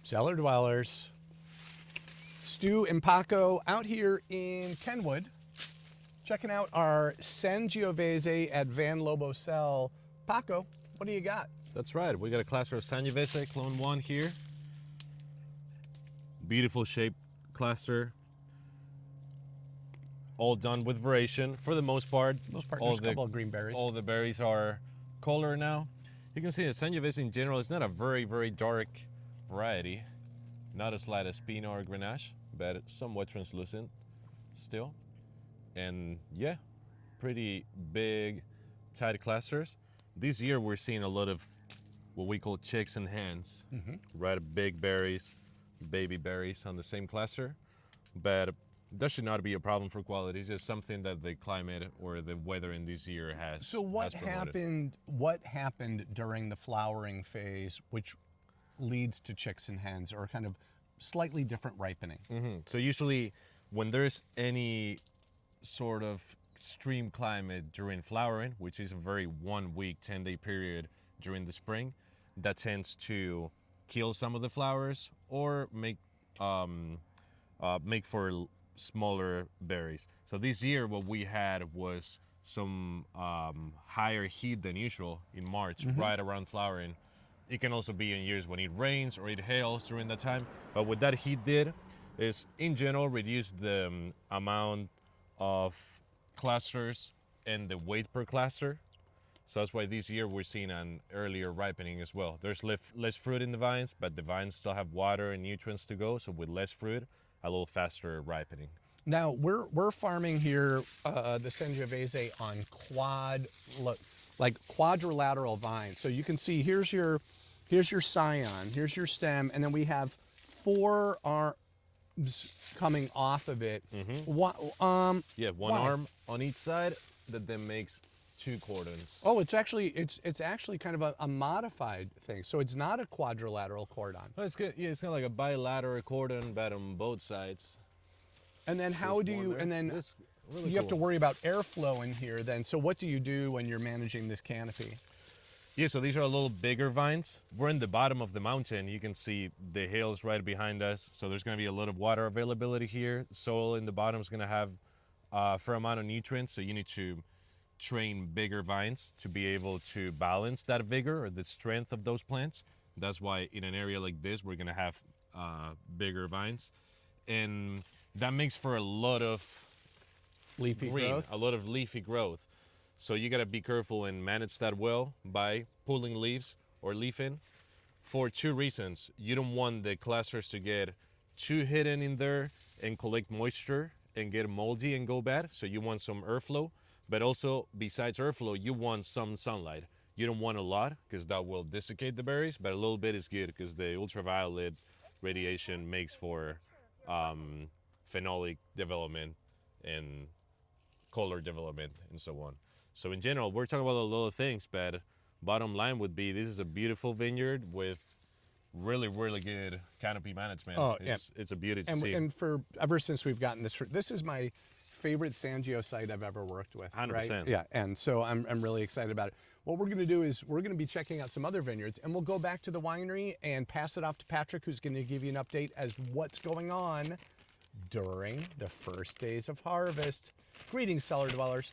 Cellar dwellers. Stu and Paco out here in Kenwood, checking out our Sangiovese at Van Lobo Sel. Paco, what do you got? That's right, we got a cluster of Sangiovese Clone 1 here. Beautiful shaped cluster. All done with variation for the most part. There's a couple of green berries. All the berries are color now. You can see that Sangiovese in general is not a very, very dark variety. Not as light as Pinot or Grenache, but somewhat translucent still. And yeah, pretty big, tight clusters. This year we're seeing a lot of what we call chicks and hens, right? Big berries, baby berries on the same cluster. But that should not be a problem for quality. It's just something that the climate or the weather in this year has. So what happened? What happened during the flowering phase, which leads to chicks and hens, or kind of slightly different ripening? So usually, when there's any sort of extreme climate during flowering, which is a very 1 week, 10-day period during the spring, that tends to kill some of the flowers or make for smaller berries. So this year what we had was some higher heat than usual in March, right around flowering. It can also be in years when it rains or it hails during that time. But what that heat did is, in general, reduce the amount of clusters and the weight per cluster. So that's why this year we're seeing an earlier ripening as well. There's less fruit in the vines, but the vines still have water and nutrients to go. So with less fruit, a little faster ripening. Now we're farming here the Sangiovese on quadrilateral vines. So you can see here's your scion, here's your stem, and then we have 4 arms coming off of it. One arm on each side that then makes 2 cordons. Oh, it's actually kind of a modified thing. So it's not a quadrilateral cordon. Oh, it's good. Yeah, it's kind of like a bilateral cordon, but on both sides. And then how do you? And then really you have to worry about airflow in here. Then, so what do you do when you're managing this canopy? Yeah, so these are a little bigger vines. We're in the bottom of the mountain. You can see the hills right behind us. So there's going to be a lot of water availability here. Soil in the bottom is going to have a fair amount of nutrients. So you need to train bigger vines to be able to balance that vigor or the strength of those plants. That's why in an area like this, we're going to have bigger vines. And that makes for a lot of Leafy growth. A lot of leafy growth. So you gotta be careful and manage that well by pulling leaves or leafing for 2 reasons. You don't want the clusters to get too hidden in there and collect moisture and get moldy and go bad. So you want some airflow, but also besides airflow, you want some sunlight. You don't want a lot because that will desiccate the berries, but a little bit is good because the ultraviolet radiation makes for phenolic development and color development and so on. So in general, we're talking about a lot of things, but bottom line would be this is a beautiful vineyard with really, really good canopy management. Oh, it's a beauty to see. And for ever since we've gotten this is my favorite Sangio site I've ever worked with. 100%. Right? Yeah, and so I'm really excited about it. What we're going to do is we're going to be checking out some other vineyards, and we'll go back to the winery and pass it off to Patrick, who's going to give you an update as what's going on during the first days of harvest. Greetings, cellar dwellers.